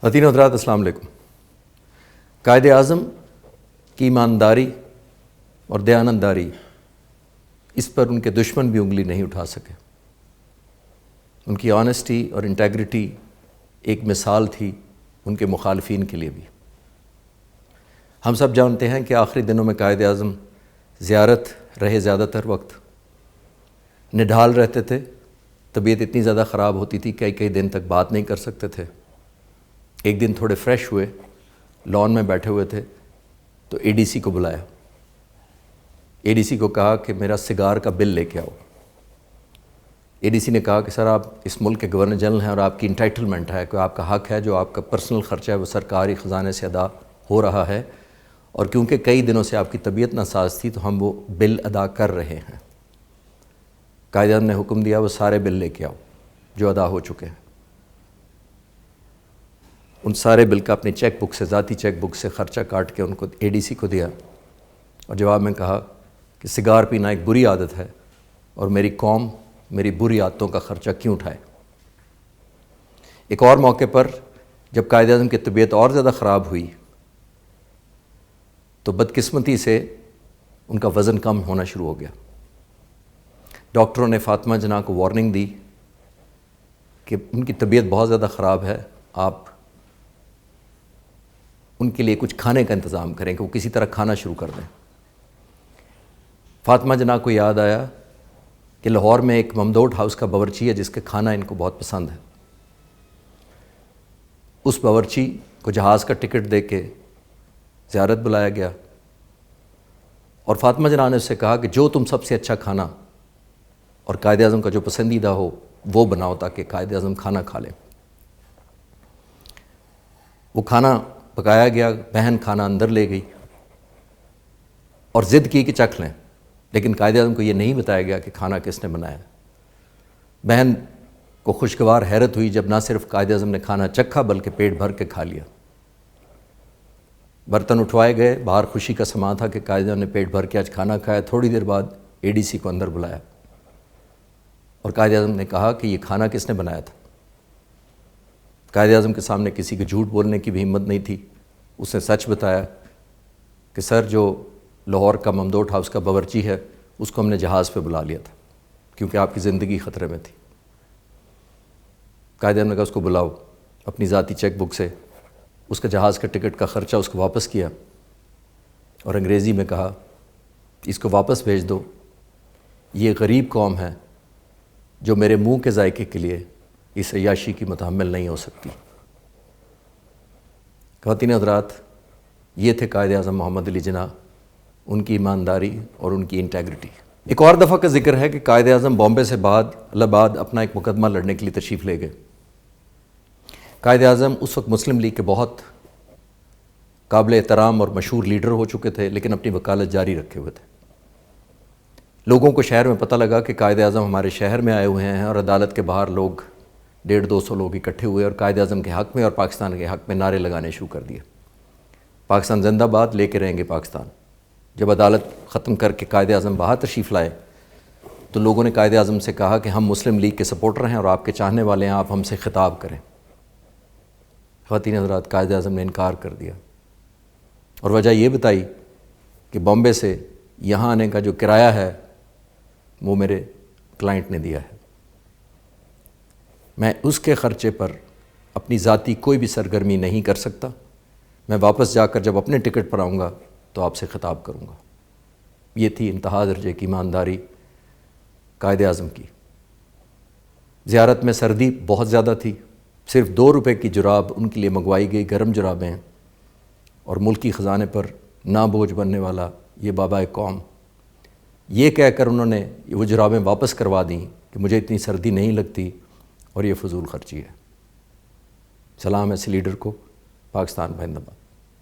خواتین و حضرات السلام علیکم۔ قائد اعظم کی ایمانداری اور دیانتداری، اس پر ان کے دشمن بھی انگلی نہیں اٹھا سکے۔ ان کی آنیسٹی اور انٹیگریٹی ایک مثال تھی ان کے مخالفین کے لیے بھی۔ ہم سب جانتے ہیں کہ آخری دنوں میں قائد اعظم زیارت رہے زیادہ تر وقت، نڈھال رہتے تھے، طبیعت اتنی زیادہ خراب ہوتی تھی کئی دن تک بات نہیں کر سکتے تھے۔ ایک دن تھوڑے فریش ہوئے، لان میں بیٹھے ہوئے تھے تو اے ڈی سی کو بلایا۔ اے ڈی سی کو کہا کہ میرا سگار کا بل لے کے آؤ۔ اے ڈی سی نے کہا کہ سر آپ اس ملک کے گورنر جنرل ہیں اور آپ کی انٹائٹلمنٹ ہے کہ آپ کا حق ہے، جو آپ کا پرسنل خرچہ ہے وہ سرکاری خزانے سے ادا ہو رہا ہے، اور کیونکہ کئی دنوں سے آپ کی طبیعت ناساز تھی تو ہم وہ بل ادا کر رہے ہیں۔ قائد اعظم نے حکم دیا وہ سارے بل لے کے آؤ جو ادا ہو چکے ہیں۔ ان سارے بل کا اپنی چیک بک سے، ذاتی چیک بک سے خرچہ کاٹ کے ان کو اے ڈی سی کو دیا، اور جواب میں کہا کہ سگار پینا ایک بری عادت ہے اور میری قوم میری بری عادتوں کا خرچہ کیوں اٹھائے۔ ایک اور موقع پر جب قائد اعظم کی طبیعت اور زیادہ خراب ہوئی تو بدقسمتی سے ان کا وزن کم ہونا شروع ہو گیا۔ ڈاکٹروں نے فاطمہ جناح کو وارننگ دی کہ ان کی طبیعت بہت زیادہ خراب ہے، آپ ان کے لیے کچھ کھانے کا انتظام کریں کہ وہ کسی طرح کھانا شروع کر دیں۔ فاطمہ جناح کو یاد آیا کہ لاہور میں ایک ممدوٹ ہاؤس کا باورچی ہے جس کے کھانا ان کو بہت پسند ہے۔ اس باورچی کو جہاز کا ٹکٹ دے کے زیارت بلایا گیا، اور فاطمہ جناح نے اس سے کہا کہ جو تم سب سے اچھا کھانا اور قائد اعظم کا جو پسندیدہ ہو وہ بناؤ تاکہ قائد اعظم کھانا کھا لیں۔ وہ کھانا پکایا گیا، بہن کھانا اندر لے گئی اور ضد کی کہ چکھ لیں، لیکن قائد اعظم کو یہ نہیں بتایا گیا کہ کھانا کس نے بنایا۔ بہن کو خوشگوار حیرت ہوئی جب نہ صرف قائد اعظم نے کھانا چکھا بلکہ پیٹ بھر کے کھا لیا۔ برتن اٹھوائے گئے، باہر خوشی کا سماں تھا کہ قائد اعظم نے پیٹ بھر کے آج کھانا کھایا۔ تھوڑی دیر بعد اے ڈی سی کو اندر بلایا اور قائد اعظم نے کہا کہ یہ کھانا کس نے بنایا تھا۔ قائد اعظم کے سامنے کسی کو جھوٹ بولنے کی بھی ہمت نہیں تھی۔ اس نے سچ بتایا کہ سر جو لاہور کا ممدوٹ ہاؤس کا باورچی ہے اس کو ہم نے جہاز پہ بلا لیا تھا کیونکہ آپ کی زندگی خطرے میں تھی۔ قائد اعظم نے کہا اس کو بلاؤ، اپنی ذاتی چیک بک سے اس کا جہاز کا ٹکٹ کا خرچہ اس کو واپس کیا اور انگریزی میں کہا اس کو واپس بھیج دو، یہ غریب قوم ہے جو میرے منہ کے ذائقے کے لیے اس عیاشی کی متحمل نہیں ہو سکتی۔ خواتین حضرات، یہ تھے قائد اعظم محمد علی جناح، ان کی ایمانداری اور ان کی انٹیگریٹی۔ ایک اور دفعہ کا ذکر ہے کہ قائد اعظم بامبے سے بعد الہ آباد اپنا ایک مقدمہ لڑنے کے لیے تشریف لے گئے۔ قائد اعظم اس وقت مسلم لیگ کے بہت قابل احترام اور مشہور لیڈر ہو چکے تھے، لیکن اپنی وکالت جاری رکھے ہوئے تھے۔ لوگوں کو شہر میں پتہ لگا کہ قائد اعظم ہمارے شہر میں آئے ہوئے ہیں، اور عدالت کے باہر لوگ 150-200 لوگ اکٹھے ہوئے اور قائد اعظم کے حق میں اور پاکستان کے حق میں نعرے لگانے شروع کر دیے۔ پاکستان زندہ باد، لے کے رہیں گے پاکستان۔ جب عدالت ختم کر کے قائد اعظم باہر تشریف لائے تو لوگوں نے قائد اعظم سے کہا کہ ہم مسلم لیگ کے سپورٹر ہیں اور آپ کے چاہنے والے ہیں، آپ ہم سے خطاب کریں۔ خواتین حضرات، قائد اعظم نے انکار کر دیا اور وجہ یہ بتائی کہ بامبے سے یہاں آنے کا جو کرایہ ہے وہ میرے کلائنٹ نے دیا ہے، میں اس کے خرچے پر اپنی ذاتی کوئی بھی سرگرمی نہیں کر سکتا، میں واپس جا کر جب اپنے ٹکٹ پر آؤں گا تو آپ سے خطاب کروں گا۔ یہ تھی انتہا درجے کی ایمانداری قائد اعظم کی۔ زیارت میں سردی بہت زیادہ تھی، صرف 2 روپے کی جراب ان کے لیے منگوائی گئی، گرم جرابیں، اور ملکی خزانے پر نہ بوجھ بننے والا یہ بابا قوم، یہ کہہ کر انہوں نے وہ جرابیں واپس کروا دیں کہ مجھے اتنی سردی نہیں لگتی اور یہ فضول خرچی ہے۔ سلام ایسے لیڈر کو، پاکستان زندہ باد۔